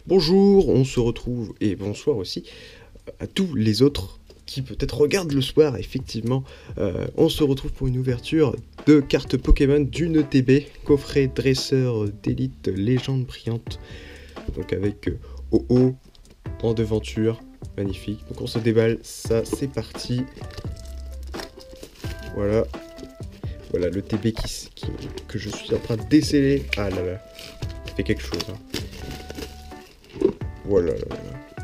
Bonjour, on se retrouve, et bonsoir aussi, à tous les autres qui peut-être regardent le soir, effectivement. On se retrouve pour une ouverture de cartes Pokémon d'une ETB, coffret dresseur d'élite légende brillante. Donc avec OO en devanture, magnifique. Donc on se déballe, ça c'est parti. Voilà. Voilà le TB que je suis en train de déceler. Ah là là, ça fait quelque chose. Voilà,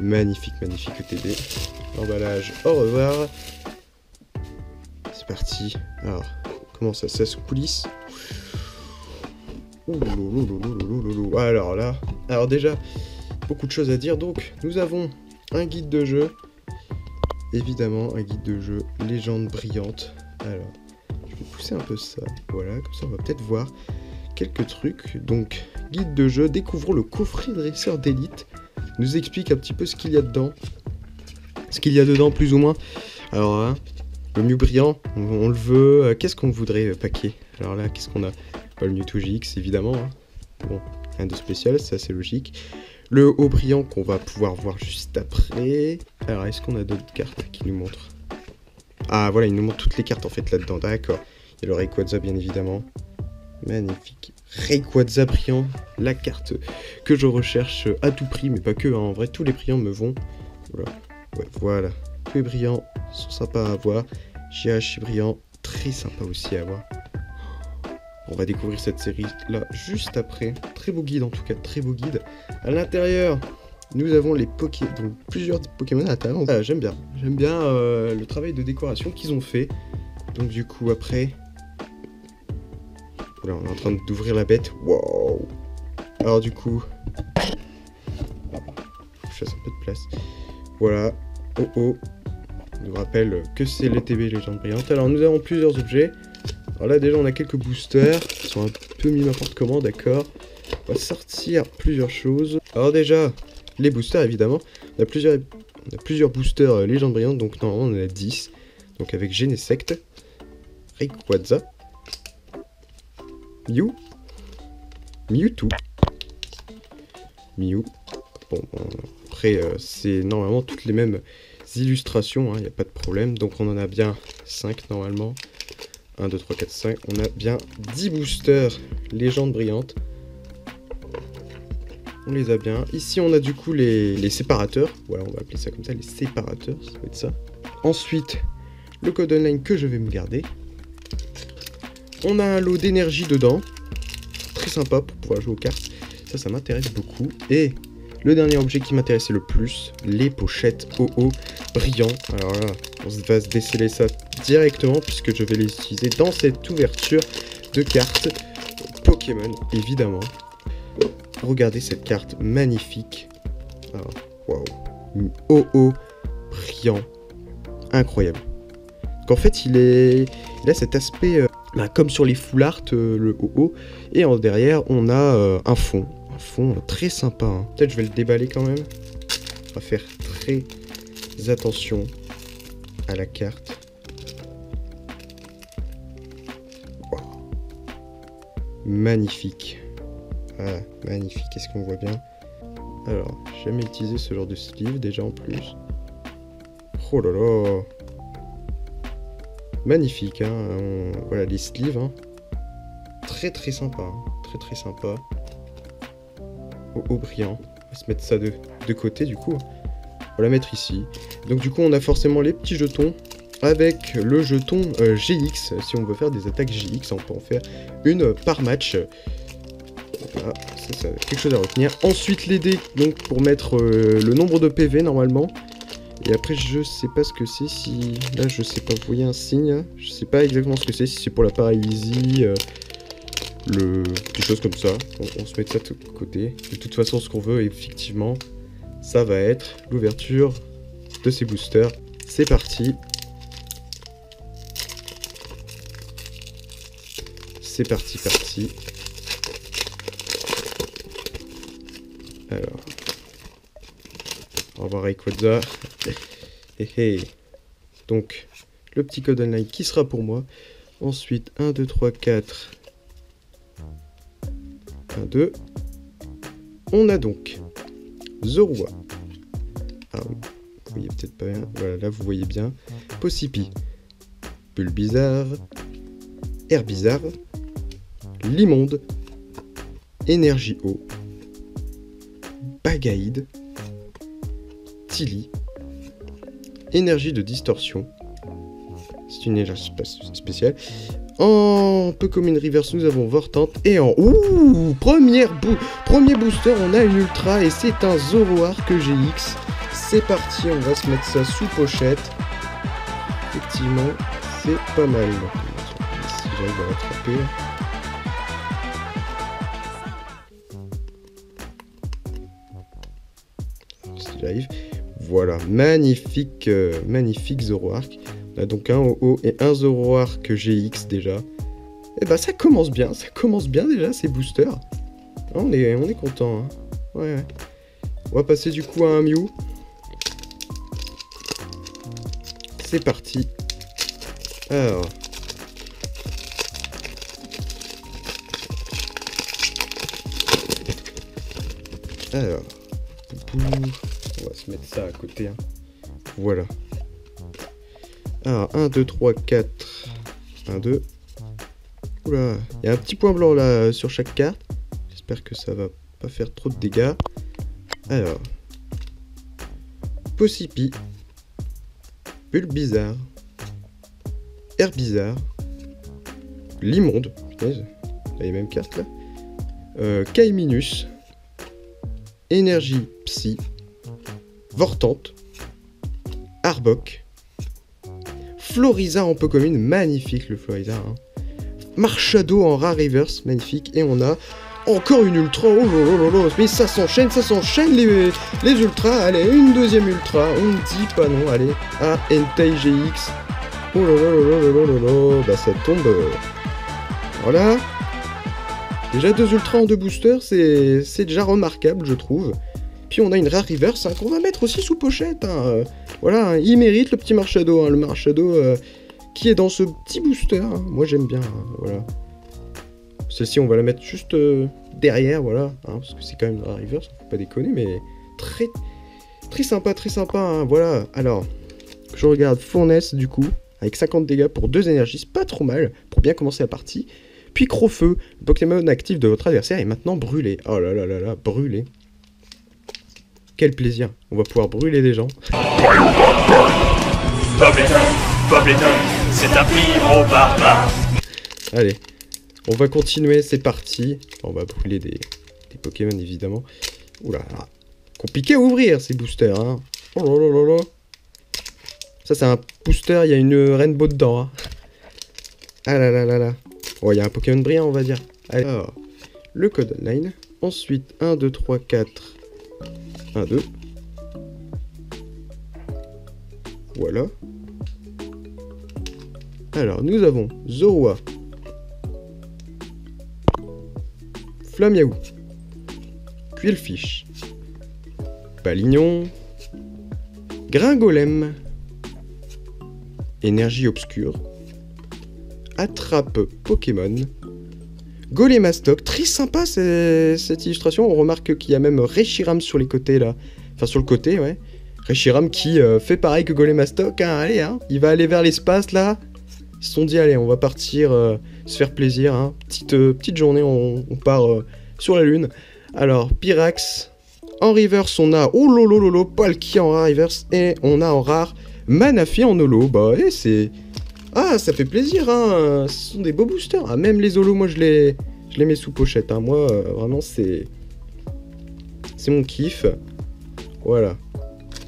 magnifique, magnifique ETB. Emballage, au revoir. C'est parti. Alors, comment ça se coulisse. Alors là, déjà, beaucoup de choses à dire. Donc, nous avons un guide de jeu. Évidemment, un guide de jeu légende brillante. Alors, je vais pousser un peu ça. Voilà, comme ça on va peut-être voir quelques trucs. Donc, guide de jeu, découvrons le coffret dresseur d'élite. Nous explique un petit peu ce qu'il y a dedans. Ce qu'il y a dedans, plus ou moins. Alors, hein, le Mew brillant, on le veut. Qu'est-ce qu'on voudrait paquer? Alors là, qu'est-ce qu'on a? Pas le Mewtwo GX, évidemment. Hein. Bon, rien de spécial, ça c'est logique. Le haut brillant qu'on va pouvoir voir juste après. Alors, est-ce qu'on a d'autres cartes qui nous montrent? Ah, voilà, il nous montre toutes les cartes en fait là-dedans. D'accord. Il y a le Rayquaza, bien évidemment. Magnifique. Rayquaza brillant, la carte que je recherche à tout prix, mais pas que, hein. En vrai, tous les brillants me vont. Voilà. Ouais, voilà. Tous les brillants sont sympas à avoir. GH brillant, très sympa aussi à avoir. On va découvrir cette série là juste après. Très beau guide en tout cas, très beau guide. À l'intérieur, nous avons les Pokémon, donc plusieurs Pokémon à l'intérieur. Ah, j'aime bien le travail de décoration qu'ils ont fait. Donc du coup après, voilà, on est en train d'ouvrir la bête. Wow. Alors du coup, je fasse un peu de place. Voilà. Oh. Je vous rappelle que c'est l'ETB légende brillante. Alors nous avons plusieurs objets. Alors là déjà on a quelques boosters qui sont un peu mis n'importe comment, d'accord. On va sortir plusieurs choses. Alors déjà, les boosters évidemment. On a plusieurs boosters légende brillante, donc normalement on en a 10. Donc avec Genesect, Rayquaza, Mewtwo. Bon, après c'est normalement toutes les mêmes illustrations, il n'y a pas de problème. Donc on en a bien 5 normalement. 1, 2, 3, 4, 5. On a bien 10 boosters légende brillante. On les a bien. Ici on a du coup les séparateurs. Voilà, on va appeler ça comme ça, les séparateurs, ça va être ça. Ensuite, le code online que je vais me garder. On a un lot d'énergie dedans. Très sympa pour pouvoir jouer aux cartes. Ça m'intéresse beaucoup. Et le dernier objet qui m'intéressait le plus, les pochettes OO brillants. Alors là, on va se déceler ça directement puisque je vais les utiliser dans cette ouverture de cartes Pokémon, évidemment. Regardez cette carte magnifique. Alors, waouh. OO brillant. Incroyable. Donc en fait, il a cet aspect comme sur les full art, le OO. Et en derrière, on a un fond. Un fond très sympa. Hein. Peut-être je vais le déballer quand même. On va faire très attention à la carte. Wow. Magnifique. Ah, magnifique. Est-ce qu'on voit bien? Alors, j'ai jamais utilisé ce genre de sleeve déjà en plus. Oh là là. Magnifique, hein. Voilà les sleeves. Hein. Très sympa. Hein. Très sympa. Au brillant. On va se mettre ça de côté du coup. On va la mettre ici. Donc du coup on a forcément les petits jetons avec le jeton GX. Si on veut faire des attaques GX, on peut en faire une par match. Voilà, ça quelque chose à retenir. Ensuite les dés, donc pour mettre le nombre de PV normalement. Et après je sais pas ce que c'est, si... Là je sais pas, vous voyez un signe. Je sais pas exactement ce que c'est, si c'est pour la paralysie... des choses comme ça. On se met ça de côté. De toute façon, ce qu'on veut, effectivement, ça va être l'ouverture de ces boosters. C'est parti. C'est parti. Alors. Au revoir Rayquaza. Donc, le petit code online qui sera pour moi. Ensuite, 1, 2, 3, 4... 1, 2. On a donc Zorua. Ah oui, vous voyez peut-être pas bien. Voilà, là vous voyez bien. Possipi. Bulbizarre. Herbizarre. Limonde. Énergie eau. Bagaïde. Tilly. Énergie de distorsion. C'est une énergie spéciale. En peu commune reverse, nous avons Vortante. Et en premier booster, on a une ultra et c'est un Zoroark GX. C'est parti, on va se mettre ça sous pochette. Effectivement, c'est pas mal. Si j'arrive à rattraper. Si j'arrive. Voilà, magnifique, magnifique Zoroark. On a donc un OO et un Zoroark GX déjà. Et bah ça commence bien déjà ces boosters. On est content. Hein. Ouais. On va passer du coup à un Mew. C'est parti. Alors. On va se mettre ça à côté. Hein. Voilà. Alors, 1, 2, 3, 4. 1, 2. Oula, il y a un petit point blanc là sur chaque carte. J'espère que ça va pas faire trop de dégâts. Alors. Possipi. Bulbizarre. Herbizarre. Limonde. Putain, il y a les mêmes cartes là. Kaiminus. Énergie Psy. Vortante. Arbok. Floriza en peu commune, magnifique le Floriza. Hein. Marshado en rare reverse, magnifique. Et on a encore une ultra. Oh là. Mais ça s'enchaîne les ultras. Allez, une deuxième ultra. On ne dit pas non. Allez, Entei GX. Oh là. Bah ça tombe. Voilà. Déjà 2 ultras en 2 boosters, c'est déjà remarquable, je trouve. Puis on a une rare reverse hein, qu'on va mettre aussi sous pochette. Hein. Voilà, hein, il mérite le petit Marshado. Hein, le Marshado qui est dans ce petit booster. Hein. Moi j'aime bien. Hein, voilà. Celle-ci on va la mettre juste derrière, voilà. Hein, parce que c'est quand même une rare reverse, faut pas déconner, mais très sympa, hein, voilà. Alors, je regarde Fournaise du coup, avec 50 dégâts pour 2 énergies, c'est pas trop mal pour bien commencer la partie. Puis Crofeu, le Pokémon actif de votre adversaire est maintenant brûlé. Oh là, brûlé. Quel plaisir, on va pouvoir brûler des gens. Bobleton, c'est un pyro barbare. Allez, on va continuer, c'est parti. On va brûler des Pokémon évidemment. Oula, compliqué à ouvrir ces boosters. Hein. Oh là. Ça c'est un booster, il y a une Rainbow dedans. Hein. Ah là. Oh, il y a un Pokémon brillant, on va dire. Allez. Alors, le code online. Ensuite, 1, 2, 3, 4. 1, 2. Voilà. Alors, nous avons Zorua. Flamiaou. Quillfish. Balignon. Gringolem. Énergie obscure. Attrape Pokémon. Golémastoc, très sympa cette illustration. On remarque qu'il y a même Reshiram sur les côtés là. Enfin sur le côté, ouais. Reshiram qui fait pareil que Golémastoc. Hein, allez, hein. Il va aller vers l'espace là. Ils se sont dit, allez, on va partir se faire plaisir. Hein. Petite journée, on part sur la lune. Alors, Pyrax. En reverse, on a Palkia en rare reverse. Et on a en rare Manaphy en holo. Bah, et c'est. Ah, ça fait plaisir, hein. Ce sont des beaux boosters. Ah, même les holos, moi, je les mets sous pochette. Hein. Moi, vraiment, c'est mon kiff. Voilà.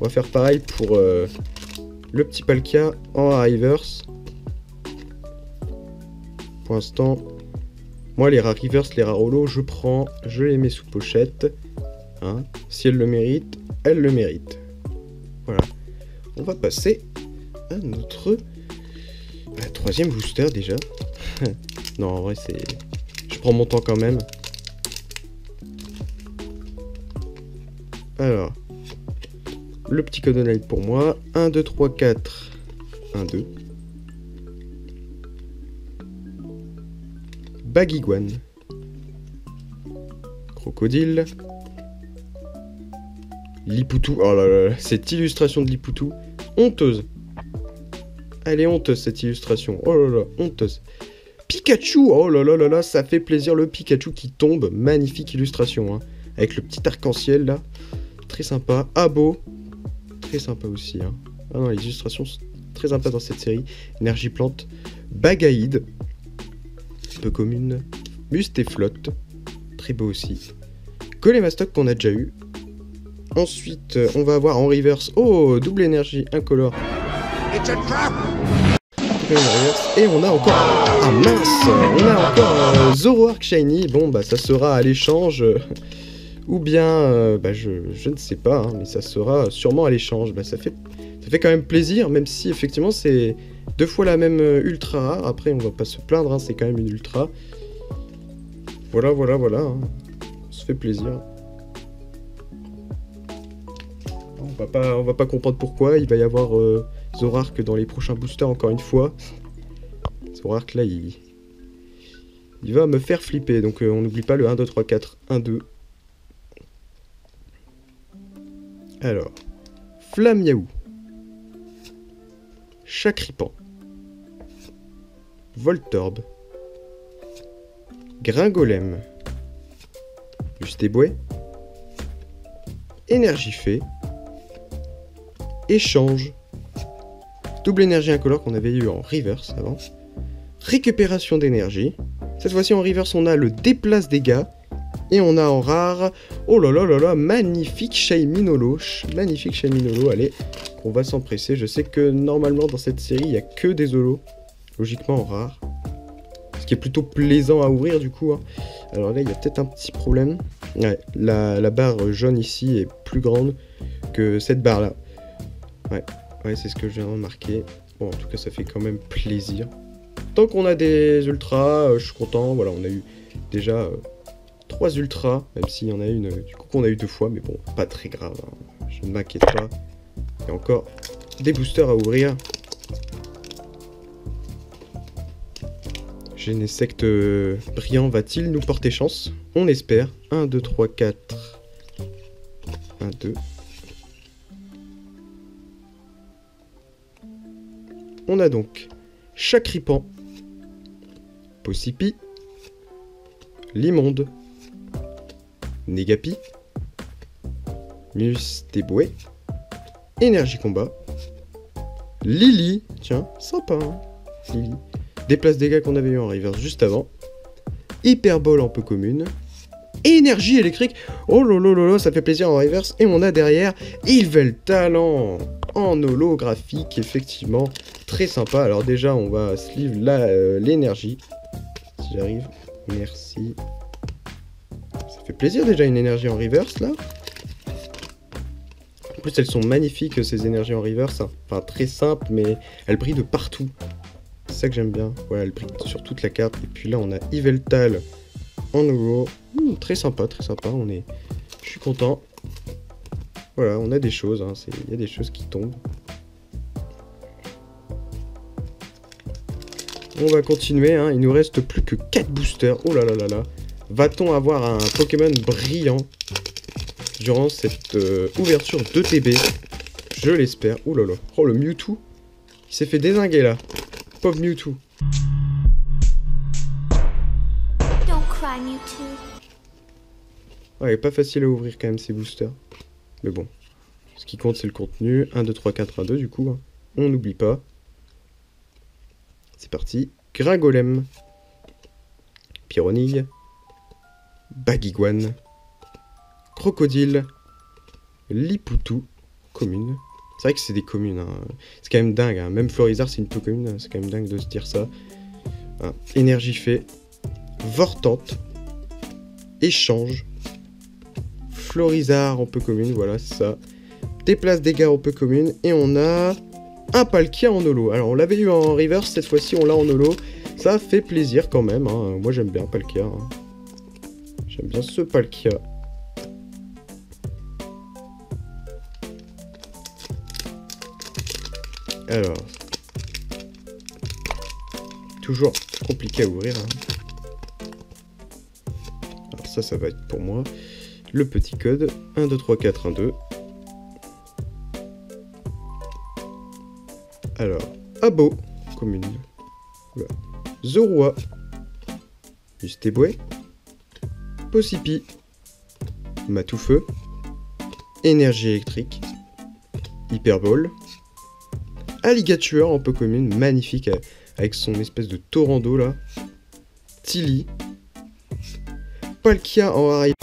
On va faire pareil pour le petit Palkia en rare reverse. Pour l'instant, moi, les rare reverse, les rare holos, je les mets sous pochette. Hein. Si elle le mérite, elle le mérite. Voilà. On va passer à notre... troisième booster déjà. Non, en vrai, c'est... Je prends mon temps quand même. Alors. Le petit code online pour moi. 1, 2, 3, 4. 1, 2. Baguiguane. Crocodile. Lipoutou, oh là là, cette illustration de Lipoutou, honteuse. Elle est honteuse cette illustration, oh là là, honteuse. Pikachu, oh là là là là, ça fait plaisir, le Pikachu qui tombe, magnifique illustration, hein. Avec le petit arc-en-ciel là, très sympa. Abo, très sympa aussi, hein. Ah non, les illustrations sont très sympas dans cette série. Énergie plante, Bagaïde, peu commune. Mustéflotte, très beau aussi. Golémastoc qu'on a déjà eu. Ensuite, on va avoir en reverse, oh, double énergie, incolore. Et on a encore, ah mince, on a encore Zoroark Shiny. Bon, bah ça sera à l'échange, ou bien, bah je ne sais pas, hein, mais ça sera sûrement à l'échange. Bah ça fait quand même plaisir, même si effectivement c'est 2 fois la même ultra rare. Après, on va pas se plaindre, hein, c'est quand même une ultra. Voilà, hein. Ça fait plaisir. On va pas comprendre pourquoi. Il va y avoir Zoroark dans les prochains boosters encore une fois. Zoroark là, il va me faire flipper. Donc on n'oublie pas le 1, 2, 3, 4, 1, 2. Alors, Flamiaou, Chacripan, Voltorb, Gringolem, Mustéboé, Énergifée, Échange, double énergie incolore qu'on avait eu en reverse avant, récupération d'énergie. Cette fois-ci en reverse on a le déplace dégâts et on a en rare, oh là là là là, magnifique Shayminolo, allez, on va s'empresser. Je sais que normalement dans cette série il n'y a que des holos, logiquement en rare, ce qui est plutôt plaisant à ouvrir du coup, hein. Alors là il y a peut-être un petit problème, ouais, la barre jaune ici est plus grande que cette barre là. Ouais, c'est ce que je viens de remarquer. Bon, en tout cas, ça fait quand même plaisir. Tant qu'on a des ultras, je suis content. Voilà, on a eu déjà 3 ultras, même s'il y en a une, du coup, qu'on a eu 2 fois. Mais bon, pas très grave, hein. Je ne m'inquiète pas. Il y a encore des boosters à ouvrir. Genesect brillant va-t-il nous porter chance? On espère. 1, 2, 3, 4. 1, 2. On a donc Chacripan, Possipi, Limonde, Négapi, Mustéboé, Énergie Combat, Lily, tiens, sympa, hein, Lily. Déplace dégâts qu'on avait eu en reverse juste avant, Hyperbole en peu commune, Énergie électrique, oh lolo, ça fait plaisir en reverse, et on a derrière Yveltalent en holographique, effectivement, très sympa. Alors déjà, on va sleeve l'énergie, si j'arrive, merci. Ça fait plaisir déjà une énergie en reverse, là. En plus, elles sont magnifiques, ces énergies en reverse, hein. Enfin, très simples, mais elles brillent de partout. C'est ça que j'aime bien. Voilà, elles brillent sur toute la carte. Et puis là, on a Yveltal en holo. Très sympa, je suis content. Voilà, on a des choses, hein. Il y a des choses qui tombent. On va continuer, hein. Il nous reste plus que 4 boosters. Oh là là là là. Va-t-on avoir un Pokémon brillant durant cette ouverture de TB? Je l'espère. Oh là là. Oh, le Mewtwo. Il s'est fait dézinguer là. Pauvre Mewtwo. Don't cry, Mewtwo. Ouais, il est pas facile à ouvrir quand même ces boosters. Mais bon. Ce qui compte, c'est le contenu. 1, 2, 3, 4, 1, 2 du coup, hein. On n'oublie pas. C'est parti. Gringolem. Pyronille. Baguiguane. Crocodile. Lipoutou. Commune. C'est vrai que c'est des communes, hein. C'est quand même dingue, hein. Même Florizard c'est une peu commune, hein. C'est quand même dingue de se dire ça. Hein. Énergifée. Vortante. Échange. Florizard en peu commune, voilà, c'est ça. Déplace dégâts en peu commune. Et on a un Palkia en holo. Alors on l'avait eu en reverse, cette fois-ci on l'a en holo. Ça fait plaisir quand même, hein. Moi j'aime bien Palkia, hein. J'aime bien ce Palkia. Alors, toujours compliqué à ouvrir, hein. Alors ça va être pour moi. Le petit code 1, 2, 3, 4, 1, 2. Alors, Abo, commune. Voilà. Zorua. Ustebwe. Possipi. Matoufeu. Énergie électrique. Hyperbole. Alligator en peu commune, magnifique avec son espèce de torrent d'eau là. Tilly. Palkia en arrière.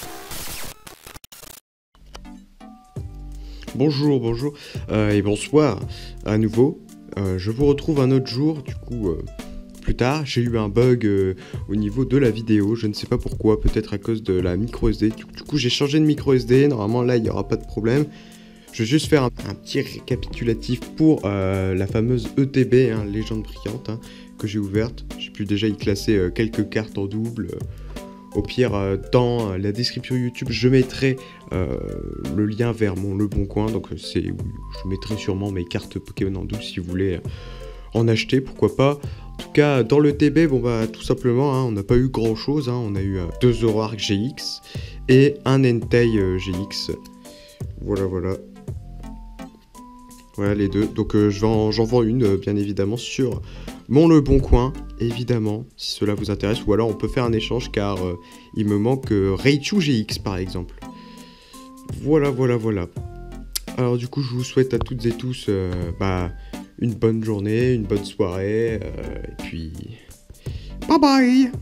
Bonjour et bonsoir à nouveau. Je vous retrouve un autre jour, du coup plus tard. J'ai eu un bug au niveau de la vidéo, je ne sais pas pourquoi, peut-être à cause de la micro SD. Du coup j'ai changé de micro SD, normalement là il n'y aura pas de problème. Je vais juste faire un petit récapitulatif pour la fameuse ETB, hein, Légende Brillante, hein, que j'ai ouverte. J'ai pu déjà y classer quelques cartes en double. Au pire, dans la description YouTube, je mettrai le lien vers mon Le Bon Coin. Donc je mettrai sûrement mes cartes Pokémon en double si vous voulez en acheter, pourquoi pas. En tout cas, dans le TB, bon bah tout simplement, hein, on n'a pas eu grand chose. Hein, on a eu 2 Zoroark GX et un Entei GX. Voilà. Voilà les deux. Donc j'en vends une, bien évidemment, sur mon Le Bon Coin, évidemment, si cela vous intéresse. Ou alors on peut faire un échange, car il me manque Raichu GX, par exemple. Voilà. Alors du coup, je vous souhaite à toutes et tous une bonne journée, une bonne soirée, et puis... Bye bye.